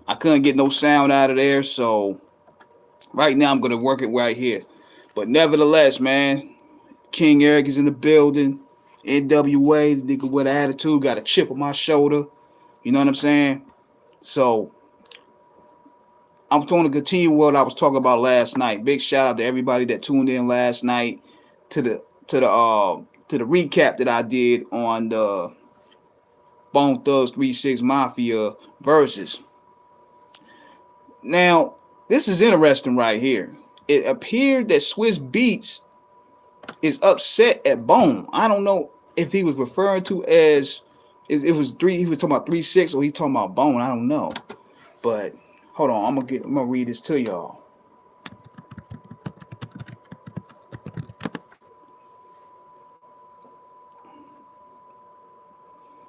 I couldn't get no sound out of there, so right now I'm gonna work it right here. But nevertheless, man, King Eric is in the building. NWA, the nigga with attitude, got a chip on my shoulder. You know what I'm saying? So I'm going to continue what I was talking about last night. Big shout out to everybody that tuned in last night to the recap that I did on the Bone Thugs 3-6 Mafia versus. Now, this is interesting right here. It appeared that Swizz Beats is upset at Bone. I don't know if he was referring to as it was three. He was talking about 3-6 or he talking about Bone. I don't know, but hold on. I'm gonna read this to y'all.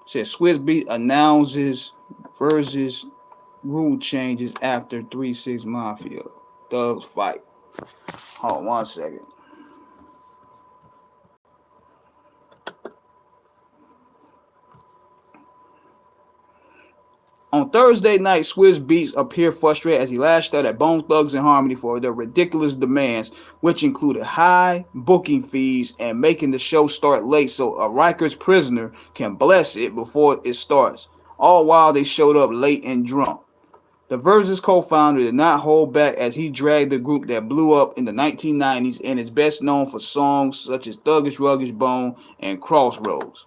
It says Swizz Beat announces versus rule changes after 3-6 Mafia Thugs fight. Hold on 1 second. On Thursday night, Swizz Beats appeared frustrated as he lashed out at Bone Thugs and Harmony for their ridiculous demands, which included high booking fees and making the show start late so a Rikers prisoner can bless it before it starts, all while they showed up late and drunk. The Versus co-founder did not hold back as he dragged the group that blew up in the 1990s and is best known for songs such as Thuggish Ruggish Bone and Crossroads.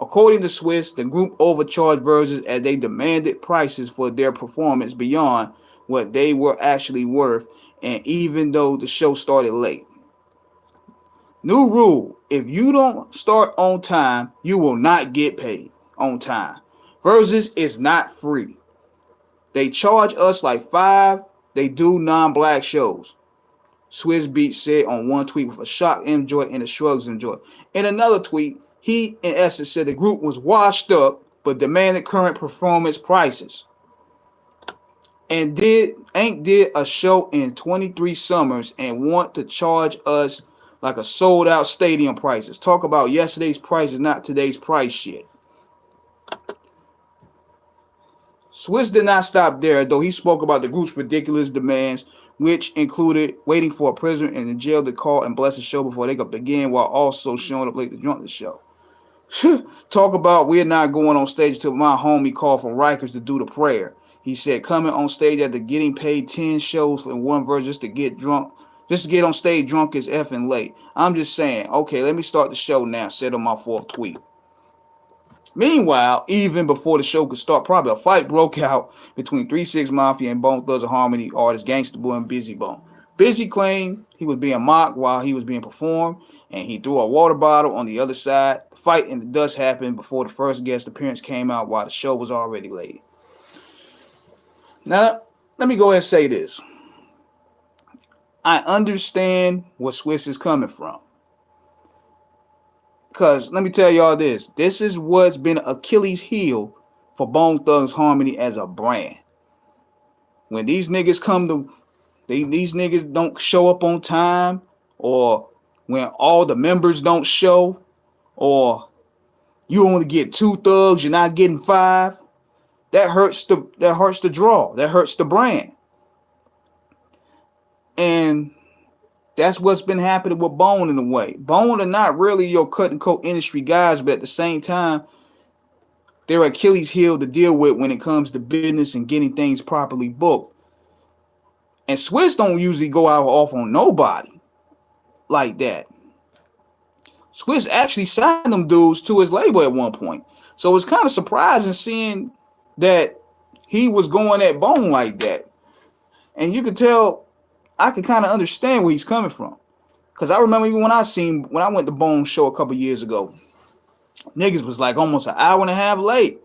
According to Swizz, the group overcharged Versus as they demanded prices for their performance beyond what they were actually worth, and even though the show started late. New rule: if you don't start on time, you will not get paid on time. Versus is not free. They charge us like $5 they do non-black shows. Swizz Beats said on one tweet with a shocked enjoy and a shrugs enjoy. In another tweet, he, in essence, said the group was washed up but demanded current performance prices. And did a show in 23 summers and want to charge us like a sold out stadium prices. Talk about yesterday's prices, not today's price shit. Swizz did not stop there, though he spoke about the group's ridiculous demands, which included waiting for a prisoner in the jail to call and bless the show before they could begin, while also showing up late to join the show. Talk about we're not going on stage until my homie called from Rikers to do the prayer. He said coming on stage after getting paid 10 shows in one verse just to get drunk, just to get on stage drunk is effing late. I'm just saying, okay, let me start the show now, said on my fourth tweet. Meanwhile, even before the show could start, probably a fight broke out between 3-6 Mafia and Bone Thugs and Harmony artist Gangsta Boy and Busy Bone. Busy claimed he was being mocked while he was being performed, and he threw a water bottle on the other side. The fight in the dust happened before the first guest appearance came out while the show was already late. Now, let me go ahead and say this. I understand where Swizz is coming from. Because let me tell y'all this. This is what's been Achilles' heel for Bone Thugs Harmony as a brand. When these niggas these niggas don't show up on time, or when all the members don't show, or you only get 2 thugs, you're not getting 5. That hurts the draw. That hurts the brand. And that's what's been happening with Bone in a way. Bone are not really your cut and coat industry guys, but at the same time, they're Achilles' heel to deal with when it comes to business and getting things properly booked. And Swizz don't usually go out off on nobody like that. Swizz actually signed them dudes to his label at one point. So it's kind of surprising seeing that he was going at Bone like that. And you can tell, I can kind of understand where he's coming from. Because I remember even when I went to Bone's show a couple years ago, niggas was like almost an hour and a half late.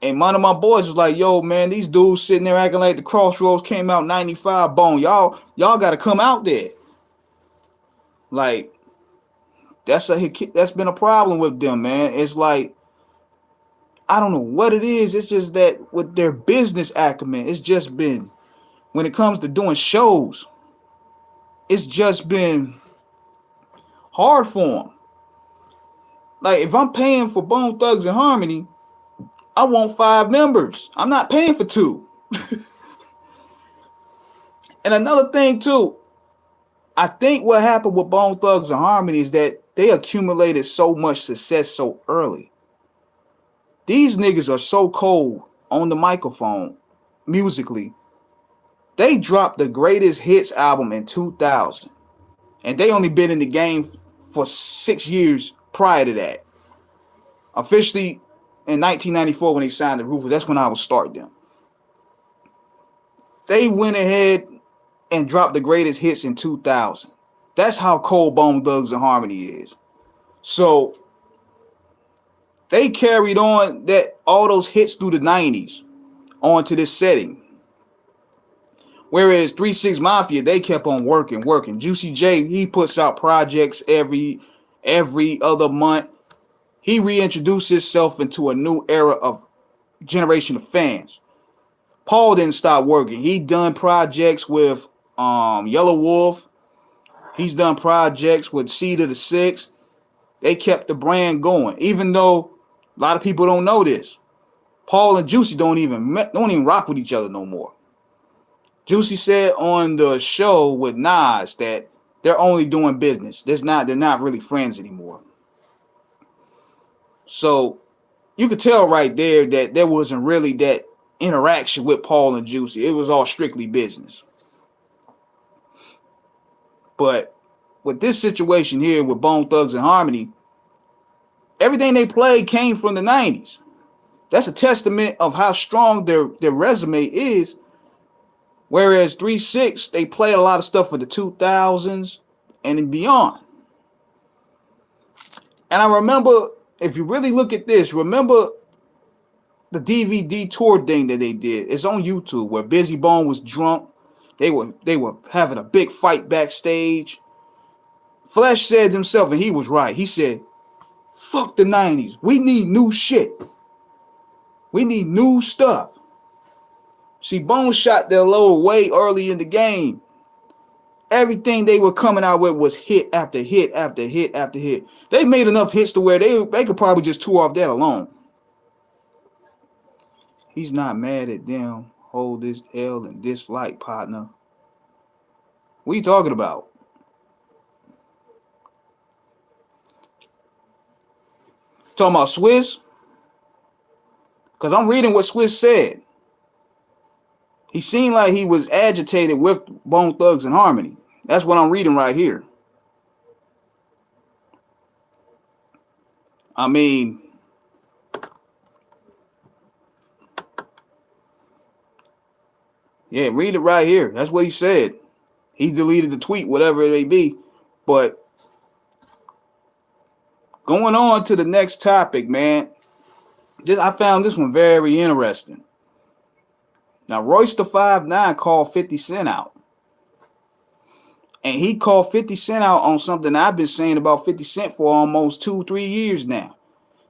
And one of my boys was like, yo, man, these dudes sitting there acting like the Crossroads came out 95 Bone. Y'all got to come out there. Like, that's been a problem with them, man. It's like, I don't know what it is. It's just that with their business acumen, it's just been, when it comes to doing shows, it's just been hard for them. Like, if I'm paying for Bone Thugs and Harmony, I want 5 members. I'm not paying for 2. And another thing too, I think what happened with Bone Thugs and Harmony is that they accumulated so much success so early. These niggas are so cold on the microphone musically. They dropped the greatest hits album in 2000. And they only been in the game for 6 years prior to that. Officially in 1994 when they signed the Rufus, that's when I would start them. They went ahead and dropped the greatest hits in 2000. That's how cold Bone Thugs and Harmony is. So they carried on that all those hits through the 90s onto this setting. Whereas 3 6 Mafia, they kept on working. Juicy J, he puts out projects every other month. He reintroduced himself into a new era of generation of fans. Paul didn't stop working. He done projects with Yellow Wolf. He's done projects with Seed of the Six. They kept the brand going, even though a lot of people don't know this. Paul and Juicy don't even rock with each other no more. Juicy said on the show with Nas that they're only doing business. They're not really friends anymore. So you could tell right there that there wasn't really that interaction with Paul and Juicy. It was all strictly business. But with this situation here with Bone Thugs and Harmony, everything they played came from the 90s. That's a testament of how strong their resume is. Whereas 3 6, they played a lot of stuff for the 2000s and beyond. And I remember, if you really look at this, remember the DVD tour thing that they did. It's on YouTube where Busy Bone was drunk. They were having a big fight backstage. Flesh said himself, and he was right. He said, fuck the 90s. We need new shit. We need new stuff. See, Bone shot their load way early in the game. Everything they were coming out with was hit after hit after hit after hit. They made enough hits to where they could probably just tour off that alone. He's not mad at them. Hold this L and dislike, partner. What are you talking about? Talking about Swizz? Because I'm reading what Swizz said. He seemed like he was agitated with Bone Thugs and Harmony. That's what I'm reading right here. I mean, yeah, read it right here. That's what he said. He deleted the tweet, whatever it may be. But going on to the next topic, man. I found this one very interesting. Now, Royce the 5'9" called 50 Cent out. And he called 50 Cent out on something I've been saying about 50 Cent for almost 2-3 years now.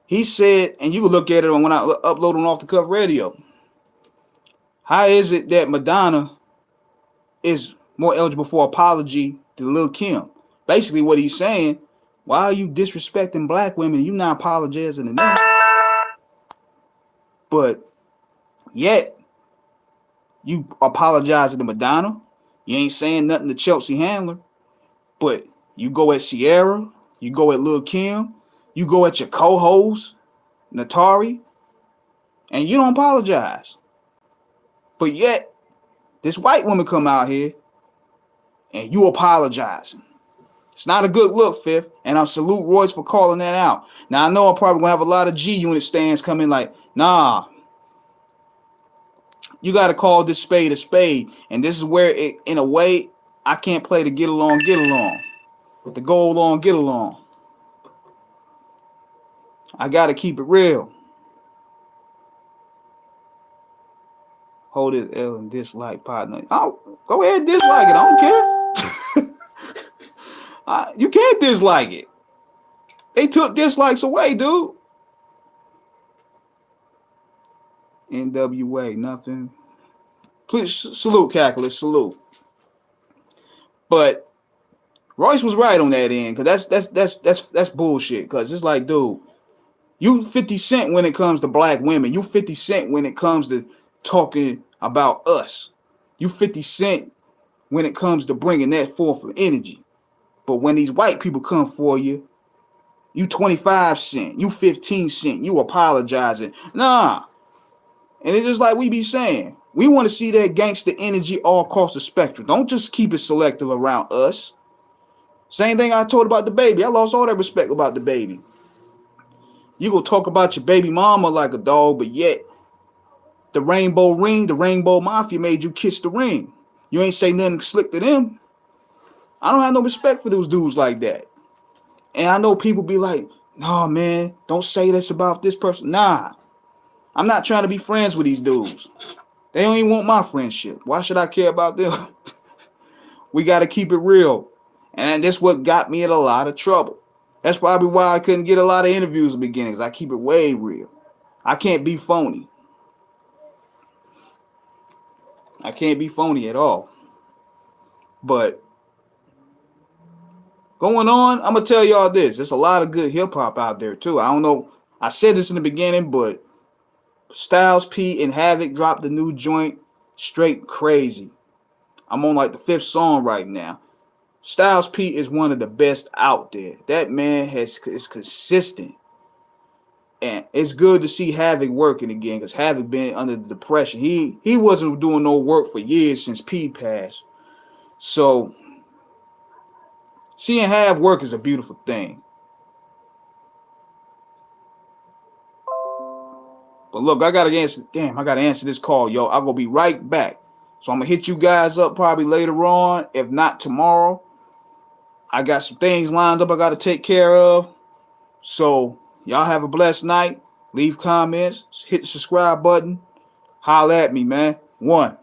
He said, and you can look at it when I upload on Off the Cuff Radio. How is it that Madonna is more eligible for apology than Lil' Kim? Basically what he's saying, why are you disrespecting black women? You not apologizing to them. But yet, you apologizing to Madonna. You ain't saying nothing to Chelsea Handler. But you go at Sierra. You go at Lil' Kim. You go at your co-host, Natari. And you don't apologize. But yet, this white woman come out here and you apologizing. It's not a good look, Fifth. And I salute Royce for calling that out. Now, I know I'm probably going to have a lot of G-Unit stands come in like, nah, you got to call this spade a spade. And this is where, in a way, I can't play the get along. The go along, get along. I got to keep it real. Hold it L and dislike, partner. Oh, go ahead and dislike it. I don't care. You can't dislike it. They took dislikes away, dude. NWA, nothing. Please salute, Calculus, salute. But Royce was right on that end, because that's bullshit. Because it's like, dude, You 50 Cent when it comes to black women. You 50 Cent when it comes to talking about us. You 50 Cent when it comes to bringing that forth of energy. But when these white people come for you, you 25 cent, you 15 cent, you apologizing. Nah. And it's just like we be saying, we want to see that gangster energy all across the spectrum. Don't just keep it selective around us. Same thing I told about the baby. I lost all that respect about the baby. You go talk about your baby mama like a dog, but yet the rainbow ring, the rainbow mafia made you kiss the ring. You ain't say nothing slick to them. I don't have no respect for those dudes like that. And I know people be like, nah, man, don't say this about this person. Nah, I'm not trying to be friends with these dudes. They don't even want my friendship. Why should I care about them? We got to keep it real. And that's what got me in a lot of trouble. That's probably why I couldn't get a lot of interviews in the beginnings. I keep it way real. I can't be phony. I can't be phony at all. But going on, I'm going to tell y'all this. There's a lot of good hip-hop out there, too. I don't know. I said this in the beginning, but Styles P and Havoc dropped a new joint, straight crazy. I'm on like the 5th song right now. Styles P is one of the best out there. That man is consistent. And it's good to see Havoc working again, because Havoc been under the depression. He wasn't doing no work for years since P passed. So seeing Hav work is a beautiful thing. But look, I gotta answer this call, yo. I'm gonna be right back. So I'm gonna hit you guys up probably later on, if not tomorrow. I got some things lined up I gotta take care of. So y'all have a blessed night. Leave comments, hit the subscribe button. Holla at me, man. 1.